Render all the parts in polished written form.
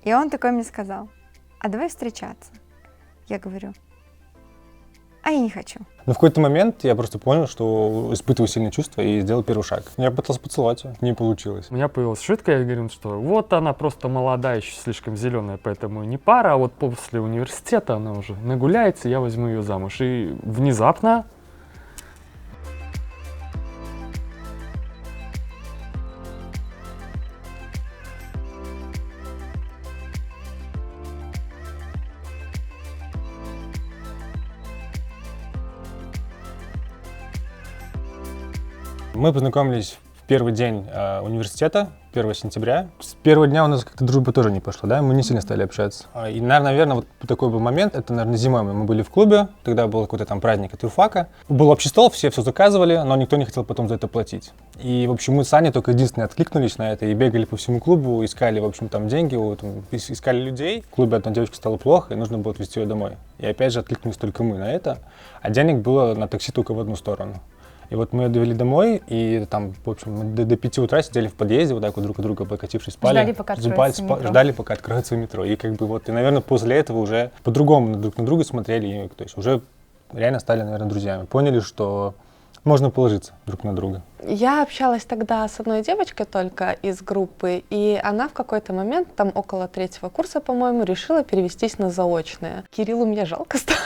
И он такой мне сказал: а давай встречаться. Я говорю: а я не хочу. Но в какой-то момент я просто понял, что испытываю сильные чувства и сделал первый шаг. Я пытался поцеловать ее, не получилось. У меня появилась шутка, я говорю, что вот она просто молодая, еще слишком зеленая, поэтому не пара, а вот после университета она уже нагуляется, я возьму ее замуж. И внезапно Мы познакомились в первый день университета, 1 сентября. С первого дня у нас как-то дружба тоже не пошла, да, мы не сильно стали общаться. И, наверное, вот такой был момент, это, наверное, зимой мы были в клубе, тогда был какой-то там праздник от юрфака. Был общий стол, все заказывали, но никто не хотел потом за это платить. И, в общем, мы с Аней только единственные откликнулись на это и бегали по всему клубу, искали, в общем, там деньги, искали людей. В клубе одна девочка стала плохо, и нужно было отвезти ее домой. И опять же откликнулись только мы на это, а денег было на такси только в одну сторону. И вот мы ее довели домой, и там, в общем, до 5 утра сидели в подъезде, вот так вот друг от друга облокотившись, спали. Ждали, пока откроется метро. И как бы вот, и, наверное, после этого уже по-другому друг на друга смотрели, и, то есть уже реально стали, наверное, друзьями. Поняли, что можно положиться друг на друга. Я общалась тогда с одной девочкой только из группы, и она в какой-то момент, там около 3-го курса, по-моему, решила перевестись на заочное. Кириллу мне жалко стало.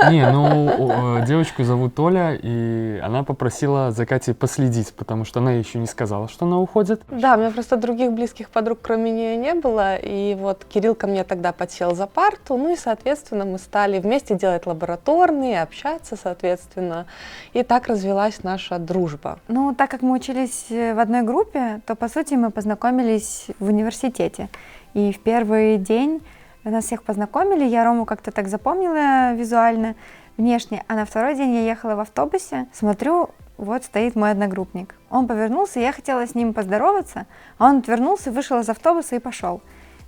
Не, ну, девочку зовут Оля, и она попросила за Катей последить, потому что она еще не сказала, что она уходит. Да, у меня просто других близких подруг, кроме нее, не было, и вот Кирилл ко мне тогда подсел за парту, ну и, соответственно, мы стали вместе делать лабораторные, общаться, соответственно, и так развилась наша дружба. Ну, так как мы учились в одной группе, то, по сути, мы познакомились в университете. И в первый день нас всех познакомили, я Рому как-то так запомнила визуально, внешне, а на второй день я ехала в автобусе, смотрю, вот стоит мой одногруппник. Он повернулся, я хотела с ним поздороваться, а он отвернулся, вышел из автобуса и пошел.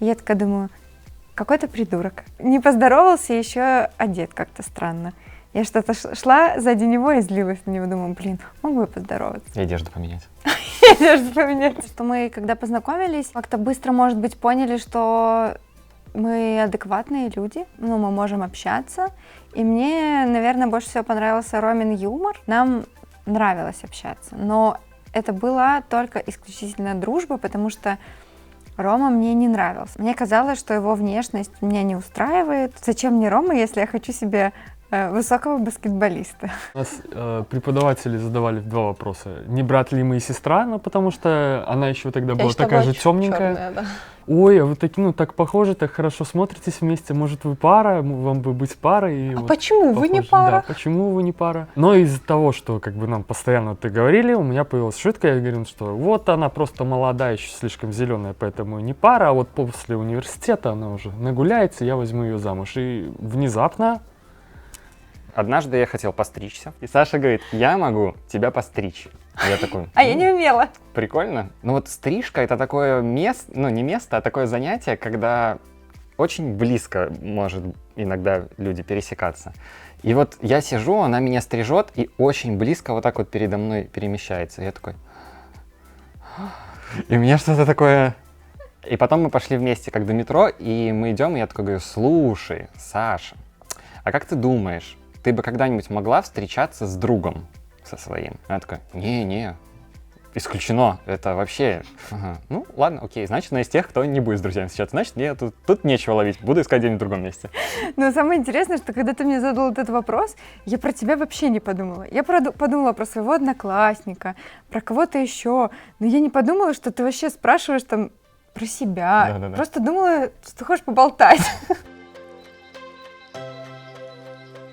И я такая думаю, какой-то придурок. Не поздоровался, еще одет как-то странно. Я что-то шла сзади него и злилась на него, думаю, блин, мог бы поздороваться. И одежду поменять. Одежду поменять. Что мы, когда познакомились, как-то быстро, может быть, поняли, что мы адекватные люди, ну, мы можем общаться. И мне, наверное, больше всего понравился Ромин юмор. Нам нравилось общаться, но это была только исключительно дружба, потому что Рома мне не нравился. Мне казалось, что его внешность меня не устраивает. Зачем мне Рома, если я хочу себе высокого баскетболиста? У нас преподаватели задавали 2 вопроса. Не брат ли мы и сестра, ну, потому что она еще тогда была такая же темненькая. Черная, да. Ой, а вы такие, ну, так похожи, так хорошо смотритесь вместе, может, вы пара, вам бы быть парой. И А вот почему вы не похожи. пара? Да, почему вы не пара? Но из-за того, что как бы нам постоянно это говорили, у меня появилась шутка, я говорю, что вот она просто молодая, еще слишком зеленая, поэтому не пара, а вот после университета она уже нагуляется, я возьму ее замуж. И внезапно... Однажды я хотел постричься, и Саша говорит, я могу тебя постричь. Я такой, А я не умела. прикольно. Ну вот стрижка — это такое место, ну не место, а такое занятие, когда очень близко может иногда люди пересекаться. И вот я сижу, она меня стрижет, и очень близко вот так вот передо мной перемещается. Я такой... И у меня что-то такое... И потом мы пошли вместе как до метро, и мы идем, и я такой говорю, слушай, Саша, а как ты думаешь, ты бы когда-нибудь могла встречаться с другом со своим? Она такая, не, исключено, это вообще... Ага. Ну, ладно, окей, значит, она из тех, кто не будет с друзьями встречаться. Значит, мне тут нечего ловить, буду искать где-нибудь в другом месте. Но самое интересное, что когда ты мне задал этот вопрос, я про тебя вообще не подумала. Я подумала про своего одноклассника, про кого-то еще, но я не подумала, что ты вообще спрашиваешь там про себя. Да-да-да. Просто думала, что ты хочешь поболтать.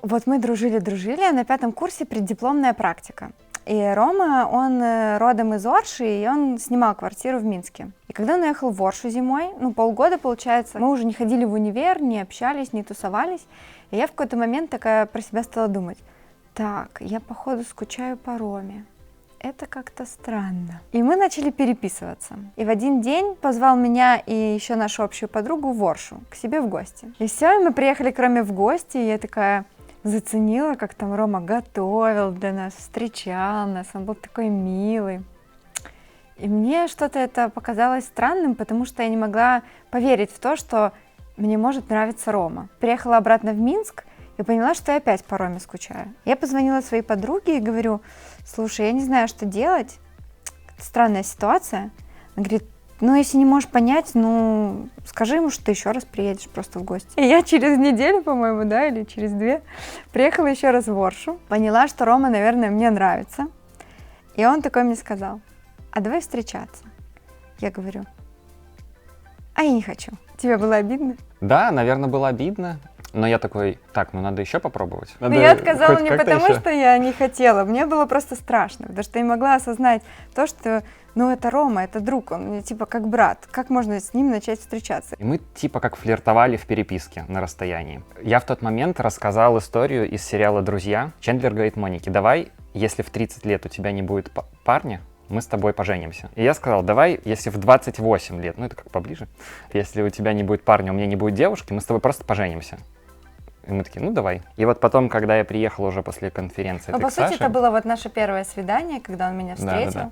Вот мы дружили, а на 5 курсе преддипломная практика. И Рома, он родом из Орши, и он снимал квартиру в Минске. И когда он уехал в Оршу зимой, ну, полгода, получается, мы уже не ходили в универ, не общались, не тусовались. И я в какой-то момент такая про себя стала думать, так, я, походу, скучаю по Роме. Это как-то странно. И мы начали переписываться. И в один день позвал меня и еще нашу общую подругу в Оршу, к себе в гости. И все, и мы приехали к Роме в гости, и я такая... заценила, как там Рома готовил для нас, встречал нас, он был такой милый. И мне что-то это показалось странным, потому что я не могла поверить в то, что мне может нравиться Рома. Приехала обратно в Минск и поняла, что я опять по Роме скучаю. Я позвонила своей подруге и говорю: слушай, я не знаю, что делать, странная ситуация. Она говорит: ну, если не можешь понять, ну, скажи ему, что ты еще раз приедешь просто в гости. И я через неделю, по-моему, да, или через 2, приехала еще раз в Воршу. Поняла, что Рома, наверное, мне нравится. И он такой мне сказал: а давай встречаться. Я говорю: а я не хочу. Тебе было обидно? Да, наверное, было обидно. Но я такой, так, ну надо еще попробовать. Но я отказала не потому, что я не хотела. Мне было просто страшно, потому что я не могла осознать то, что, ну, это Рома, это друг, он мне типа как брат. Как можно с ним начать встречаться? И мы типа как флиртовали в переписке на расстоянии. Я в тот момент рассказал историю из сериала «Друзья». Чендлер говорит Монике: давай, если в 30 лет у тебя не будет парня, мы с тобой поженимся. И я сказал: давай, если в 28 лет, ну это как поближе, если у тебя не будет парня, у меня не будет девушки, мы с тобой просто поженимся. И мы такие: ну давай. И вот потом, когда я приехал уже после конференции, Но по сути это было вот наше первое свидание, когда он меня встретил. Да.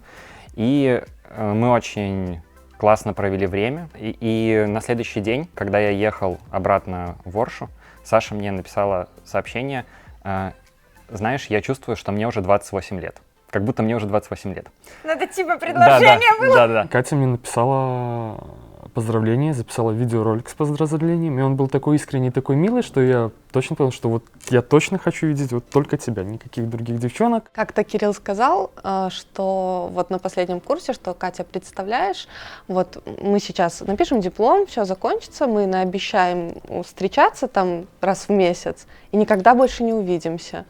И мы очень классно провели время. И на следующий день, когда я ехал обратно в Воршу, Саша мне написала сообщение: знаешь, я чувствую, что мне уже 28 лет. Как будто мне уже 28 лет. Ну это типа предложение было. Да. Катя мне написала поздравления, записала видеоролик с поздравлением, и он был такой искренний, такой милый, что я точно понял, что вот я точно хочу видеть вот только тебя, никаких других девчонок. Как-то Кирилл сказал, что вот на последнем курсе, что Катя, представляешь, вот мы сейчас напишем диплом, все закончится, мы наобещаем встречаться там раз в месяц и никогда больше не увидимся.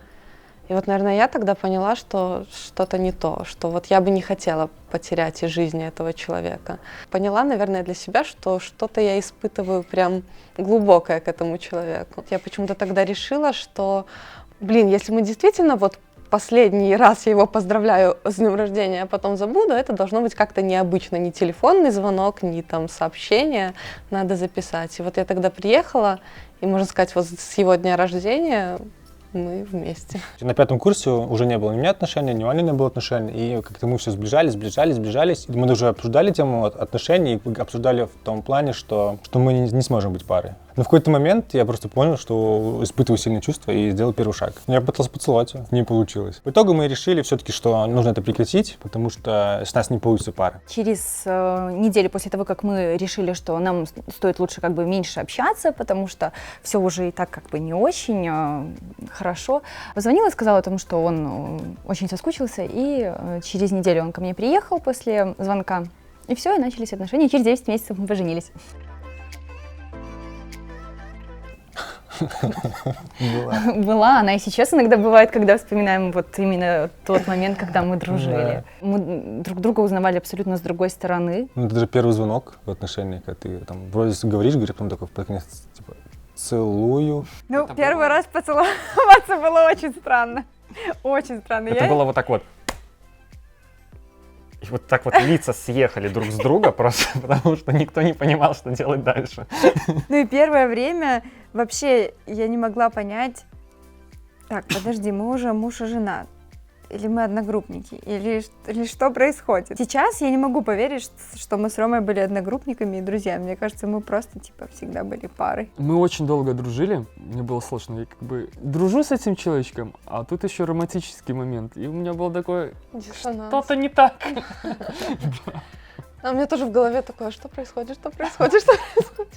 И вот, наверное, я тогда поняла, что что-то не то, что вот я бы не хотела потерять из жизни этого человека. Поняла, наверное, для себя, что что-то я испытываю прям глубокое к этому человеку. Я почему-то тогда решила, что, если мы действительно вот последний раз я его поздравляю с днем рождения, а потом забуду, это должно быть как-то необычно, не телефонный звонок, не там сообщение, надо записать. И вот я тогда приехала, и, можно сказать, вот с его дня рождения мы вместе. На 5-м курсе уже не было ни у меня отношений, ни у Ани не было отношений, и как-то мы все сближались. И мы уже обсуждали тему отношений, и обсуждали в том плане, что мы не сможем быть парой. Но в какой-то момент я просто понял, что испытываю сильные чувства, и сделал первый шаг. Я пытался поцеловать ее, не получилось. В итоге мы решили все-таки, что нужно это прекратить, потому что с нас не получится пара. Через неделю после того, как мы решили, что нам стоит лучше как бы меньше общаться, потому что все уже и так как бы не очень хорошо, позвонила и сказала о том, что он очень соскучился, и через неделю он ко мне приехал после звонка, и все, и начались отношения. Через 10 месяцев мы поженились. Была, она и сейчас иногда бывает, когда вспоминаем вот именно тот момент, когда мы дружили. Мы друг друга узнавали абсолютно с другой стороны. Ну, это даже первый звонок в отношениях, когда ты там вроде говоришь, потом такой под конец, типа, целую. Ну, первый раз поцеловаться было очень странно. Очень странно. Это было вот так вот. И вот так вот лица съехали друг с друга просто, потому что никто не понимал, что делать дальше. Ну и первое время вообще я не могла понять: так, подожди, мы уже муж и жена, или мы одногруппники, или что происходит? Сейчас я не могу поверить, что мы с Ромой были одногруппниками и друзьями. Мне кажется, мы просто типа всегда были парой. Мы очень долго дружили, мне было сложно, я как бы дружу с этим человечком, а тут еще романтический момент, и у меня было такое, Диссонанс. что-то не так. А у меня тоже в голове такое: что происходит, что происходит, что происходит.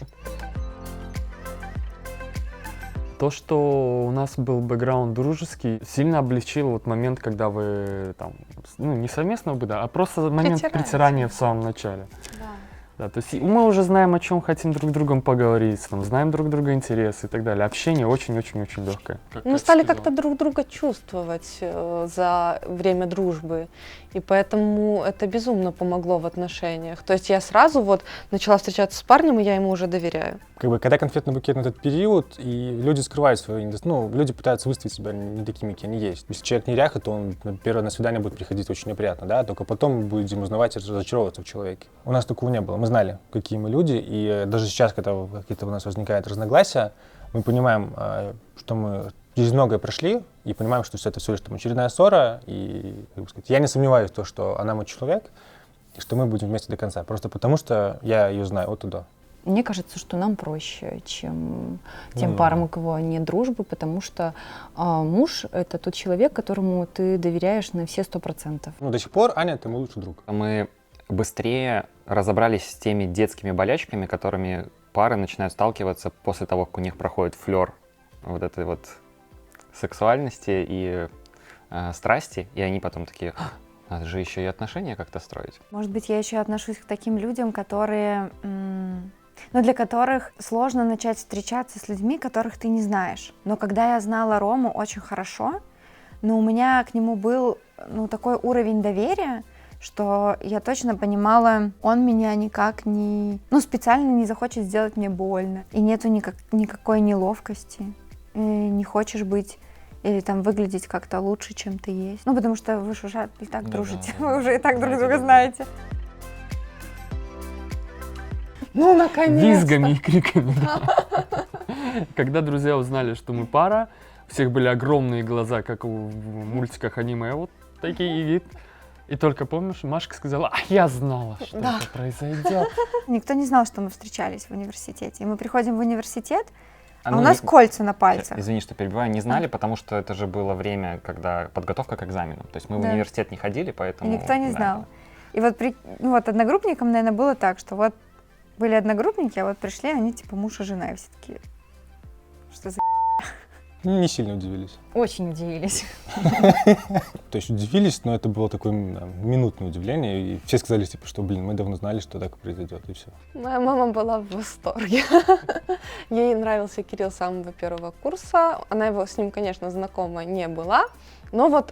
То, что у нас был бэкграунд дружеский, сильно облегчил вот момент, когда вы там, ну не совместно бы, да, а просто момент притирания в самом начале. Да, то есть мы уже знаем, о чем хотим друг с другом поговорить, там, знаем друг друга интересы и так далее. Общение очень-очень-очень легкое. Мы стали как-то друг друга чувствовать за время дружбы, и поэтому это безумно помогло в отношениях. То есть я сразу вот начала встречаться с парнем, и я ему уже доверяю. Как бы, когда конфетный букет на этот период, и люди скрывают свои, ну, люди пытаются выставить себя не такими, какие они есть. Если человек неряха, то он первое на свидание будет приходить очень неприятно, да, только потом мы будем узнавать и разочаровываться в человеке. У нас такого не было. Мы знали, какие мы люди, и даже сейчас, когда какие-то у нас возникают разногласия, мы понимаем, что мы через многое прошли, и понимаем, что все это всего лишь там очередная ссора, и, как бы сказать, я не сомневаюсь в том, что она мой человек, и что мы будем вместе до конца. Просто потому, что я ее знаю от и до. Мне кажется, что нам проще, чем тем Ну. парам, у кого нет дружбы, потому что муж — это тот человек, которому ты доверяешь на все 100%. Ну, до сих пор Аня — это мой лучший друг. Мы быстрее разобрались с теми детскими болячками, которыми пары начинают сталкиваться после того, как у них проходит флер вот этой вот сексуальности и страсти, и они потом такие: надо же еще и отношения как-то строить. Может быть, я еще отношусь к таким людям, которые, ну, для которых сложно начать встречаться с людьми, которых ты не знаешь. Но когда я знала Рому очень хорошо, но у меня к нему был, ну, такой уровень доверия, что я точно понимала, он меня никак не, ну, специально не захочет сделать мне больно. И нету никакой неловкости. И не хочешь быть или там выглядеть как-то лучше, чем ты есть. Ну, потому что вы же уже и так Да, дружите, да, вы уже и так друг знаете друга друг друга. знаете. Ну, наконец-то. Визгами и криками. Когда друзья узнали, что мы пара, у всех были огромные глаза, как в мультиках аниме, вот такие. И только помнишь, Машка сказала: а я знала, что Да. это произойдет. Никто не знал, что мы встречались в университете. И мы приходим в университет, а ну, у нас кольца на пальцах. Извини, что перебиваю, не знали, потому что это же было время, когда подготовка к экзаменам. То есть мы в Да. университет не ходили, И поэтому... никто не да. знал. И вот, ну, вот одногруппникам, наверное, было так, что вот были одногруппники, а вот пришли они типа муж и жена, и все такие, что за... Не сильно удивились. Очень удивились. То есть удивились, но это было такое минутное удивление. И все сказали, типа, что, блин, мы давно знали, что так произойдет, и все. Моя мама была в восторге. Ей нравился Кирилл с самого первого курса. Она его с ним, конечно, знакома не была, но вот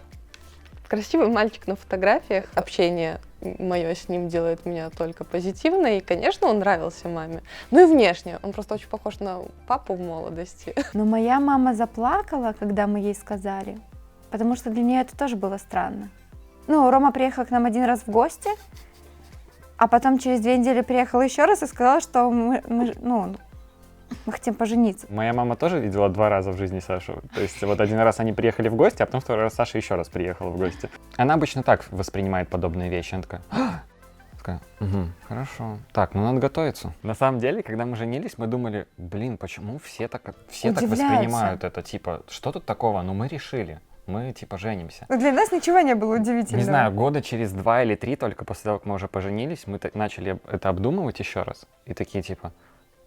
красивый мальчик на фотографиях, общение мое с ним делает меня только позитивно, и, конечно, он нравился маме. Ну и внешне, он просто очень похож на папу в молодости. Но моя мама заплакала, когда мы ей сказали, потому что для нее это тоже было странно. Ну, Рома приехал к нам один раз в гости, а потом через 2 недели приехал еще раз и сказал, что мы хотим пожениться. Моя мама тоже видела 2 раза в жизни Сашу. То есть вот один раз они приехали в гости, а потом 2-й раз Саша еще раз приехала в гости. Она обычно так воспринимает подобные вещи. Она такая: такая: угу, хорошо. Так, ну надо готовиться. На самом деле, когда мы женились, мы думали: блин, почему все так Удивляются. воспринимают это? Типа, что тут такого? Ну мы решили. Мы типа женимся. Но для нас ничего не было удивительного. Не знаю, года через 2 или 3, только после того, как мы уже поженились, мы начали это обдумывать еще раз. И такие типа: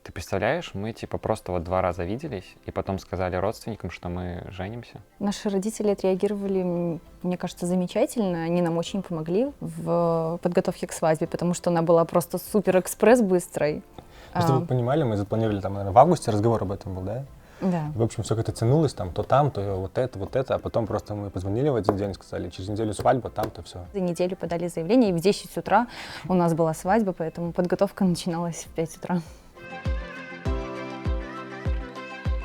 ты представляешь, мы типа просто вот 2 раза виделись, и потом сказали родственникам, что мы женимся. Наши родители отреагировали, мне кажется, замечательно. Они нам очень помогли в подготовке к свадьбе, потому что она была просто супер-экспресс быстрой. Чтобы вы понимали, мы запланировали там, наверное, в августе разговор об этом был, да? Да. В общем, все как-то тянулось, там, то вот это, а потом просто мы позвонили в один день, сказали, через неделю свадьба, там-то все. За неделю подали заявление, и в 10 утра у нас была свадьба, поэтому подготовка начиналась в 5 утра.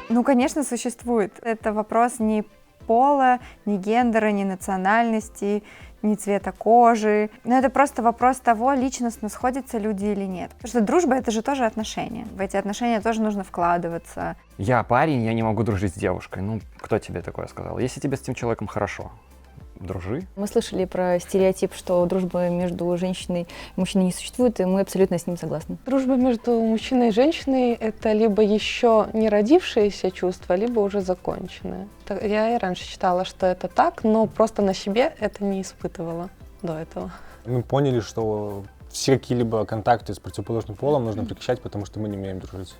Ну, конечно, существует. Это вопрос не пола, ни гендера, ни национальности, ни цвета кожи. Но это просто вопрос того, личностно сходятся люди или нет. Потому что дружба — это же тоже отношения. В эти отношения тоже нужно вкладываться. Я парень, я не могу дружить с девушкой. Ну, кто тебе такое сказал? Если тебе с этим человеком хорошо, дружи. Мы слышали про стереотип, что дружба между женщиной и мужчиной не существует, и мы абсолютно с ним согласны. Дружба между мужчиной и женщиной — это либо еще не родившееся чувство, либо уже законченное. Я и раньше считала, что это так, но просто на себе это не испытывала до этого. Мы поняли, что все какие-либо контакты с противоположным полом нужно прекращать, потому что мы не умеем дружить.